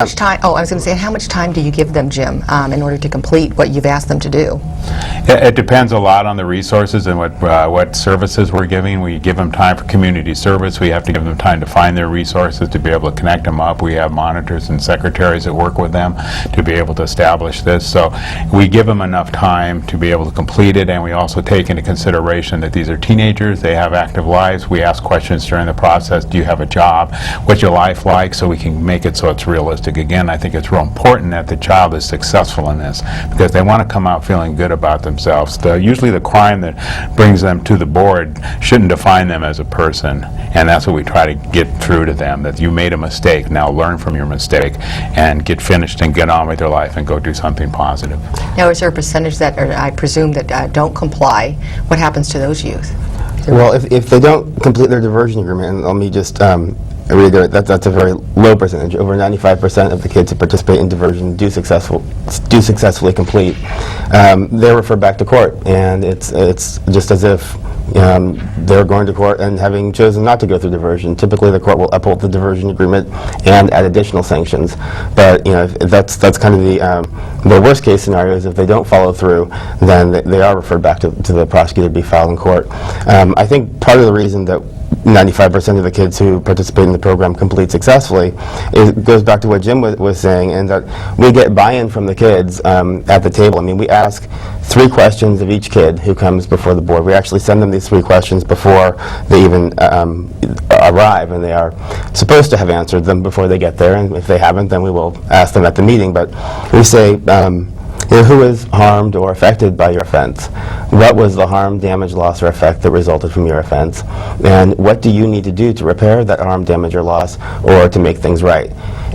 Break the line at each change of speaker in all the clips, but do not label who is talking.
much time, I was going to say, how much time do you give them, Jim, in order to complete what you've asked them to do?
It depends a lot on the resources and what services we're giving. We give them time for community service. We have to give them time to find their resources, to be able to connect them up. We have monitors and secretaries that work with them to be able to establish this. So we give them enough time to be able to complete it, and we also take into consideration that these are teenagers. They have active lives. We ask questions during the process. Do you have a job? What's your life like? So we can make it so it's realistic. Again, I think it's real important that the child is successful in this because they want to come out feeling good about themselves. Usually the crime that brings them to the board shouldn't define them as a person, and that's what we try to get through to them, that you made a mistake, now learn from your mistake and get finished and get on with your life and go do something positive.
Now, is there a percentage that, or I presume, that don't comply? What happens to those youth?
Well, if they don't complete their diversion agreement, and let me just reiterate, that's a very low percentage. Over 95% of the kids who participate in diversion do successfully complete. They're referred back to court, and it's just as if they're going to court and having chosen not to go through diversion. Typically, the court will uphold the diversion agreement and add additional sanctions. But that's kind of the worst case scenario is if they don't follow through, then they are referred back to the prosecutor to be filed in court. I think part of the reason that 95% of the kids who participate in the program complete successfully, it goes back to what Jim was saying, and that we get buy-in from the kids at the table. I mean, we ask 3 questions of each kid who comes before the board. We actually send them these 3 questions before they even arrive, and they are supposed to have answered them before they get there, and if they haven't, then we will ask them at the meeting. But we say, who is harmed or affected by your offense? What was the harm, damage, loss, or effect that resulted from your offense? And what do you need to do to repair that harm, damage, or loss, or to make things right?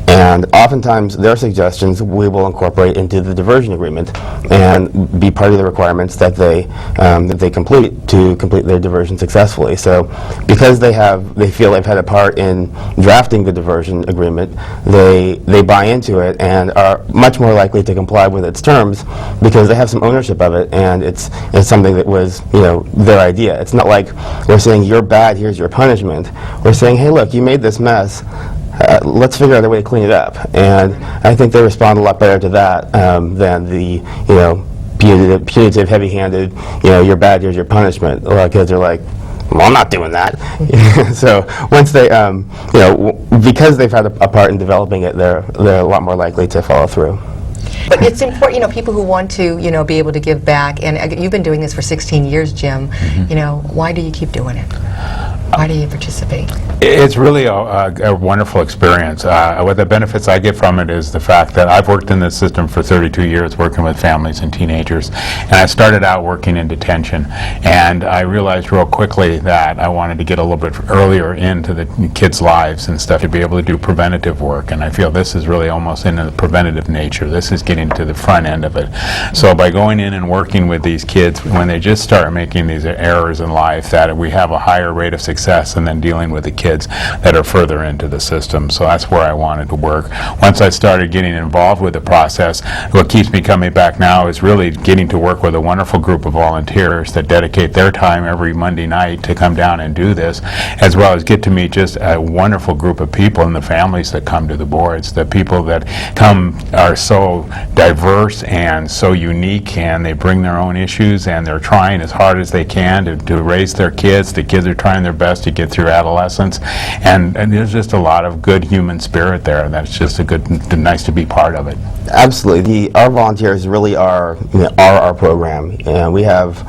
And oftentimes, their suggestions we will incorporate into the diversion agreement and be part of the requirements that they complete to complete their diversion successfully. So, because they feel they've had a part in drafting the diversion agreement, they buy into it and are much more likely to comply with its terms because they have some ownership of it, and it's something that was their idea. It's not like we're saying you're bad, here's your punishment. We're saying, hey, look, you made this mess. Let's figure out a way to clean it up. And I think they respond a lot better to that than the punitive, heavy-handed, you're bad, here's your punishment. A lot of kids are like, well, I'm not doing that. So once they, because they've had a part in developing it, they're a lot more likely to follow through.
But it's important, people who want to, be able to give back, and you've been doing this for 16 years, Jim. Why do you keep doing it? Why do you participate?
It's really a wonderful experience. What the benefits I get from it is the fact that I've worked in this system for 32 years working with families and teenagers, and I started out working in detention, and I realized real quickly that I wanted to get a little bit earlier into the kids' lives and stuff to be able to do preventative work, and I feel this is really almost in the preventative nature. This is getting to the front end of it. So by going in and working with these kids when they just start making these errors in life, that we have a higher rate of success and then dealing with the kids that are further into the system. So that's where I wanted to work. Once I started getting involved with the process, what keeps me coming back now is really getting to work with a wonderful group of volunteers that dedicate their time every Monday night to come down and do this, as well as get to meet just a wonderful group of people and the families that come to the boards. The people that come are so diverse and so unique, and they bring their own issues, and they're trying as hard as they can to raise their kids. The kids are trying their best to get through adolescence, and there's just a lot of good human spirit there, and that's just nice to be part of it.
Absolutely. Our volunteers really are our program. We have,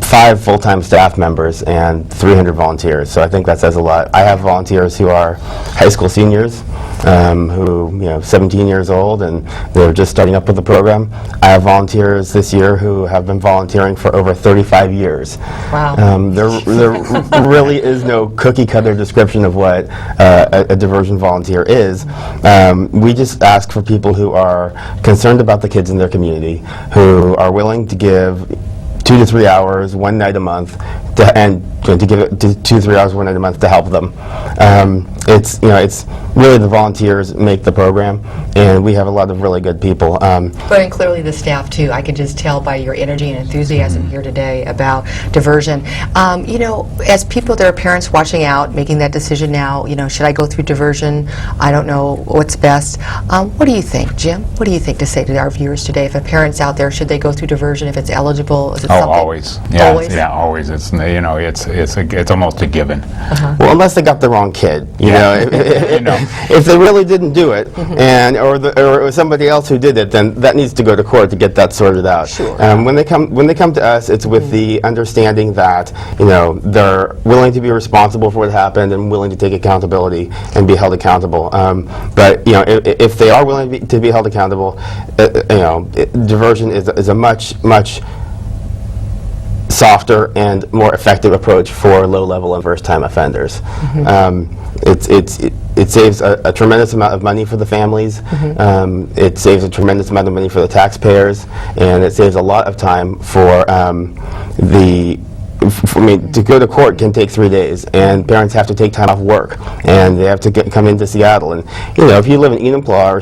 5 full-time staff members and 300 volunteers, so I think that says a lot. I have volunteers who are high school seniors, who 17 years old, and they're just starting up with the program. I have volunteers this year who have been volunteering for over 35 years.
Wow.
There really is no cookie-cutter description of what a diversion volunteer is. We just ask for people who are concerned about the kids in their community, who are willing to give 2 to 3 hours, 1 night a month, and to give it 2 to 3 hours, 1 night a month to help them. It's really the volunteers make the program, and we have a lot of really good people.
But and clearly the staff too. I can just tell by your energy and enthusiasm here today about diversion. As people, there are parents watching out, making that decision now. Should I go through diversion? I don't know what's best. What do you think, Jim? What do you think to say to our viewers today? If a parent's out there, should they go through diversion if it's eligible? Is it something?
Always. Yeah,
Always?
Yeah, always. It's it's almost a given.
Well, unless they got the wrong kid, if they really didn't do it, and or it was somebody else who did it, then that needs to go to court to get that sorted out.
Sure.
When they come to us, it's with the understanding that they're willing to be responsible for what happened and willing to take accountability and be held accountable. But if they are willing to be held accountable, diversion is a much softer and more effective approach for low-level and first-time offenders. It saves a tremendous amount of money for the families. It saves a tremendous amount of money for the taxpayers, and it saves a lot of time for to go to court can take 3 days, and parents have to take time off work, and they have to come into Seattle. And if you live in Enumclaw or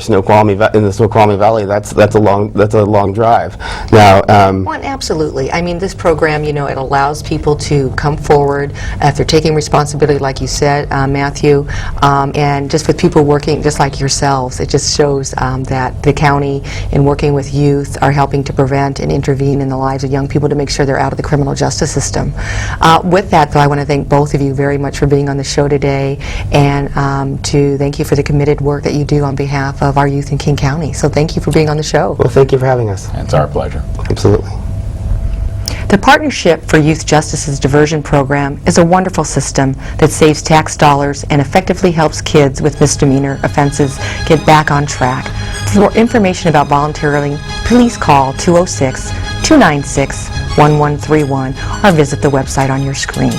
in the Snoqualmie Valley, that's a long drive. Now,
Well, absolutely. I mean, this program, it allows people to come forward if they're taking responsibility, like you said, Matthew, and just with people working just like yourselves, it just shows that the county, in working with youth, are helping to prevent and intervene in the lives of young people to make sure they're out of the criminal justice system. With that, though, I want to thank both of you very much for being on the show today, and to thank you for the committed work that you do on behalf of our youth in King County. So thank you for being on the show.
well, thank you for having us.
It's our pleasure.
Absolutely.
The Partnership for Youth Justice's diversion program is a wonderful system that saves tax dollars and effectively helps kids with misdemeanor offenses get back on track. For more information about volunteering, please call 206-296-1131 or visit the website on your screen.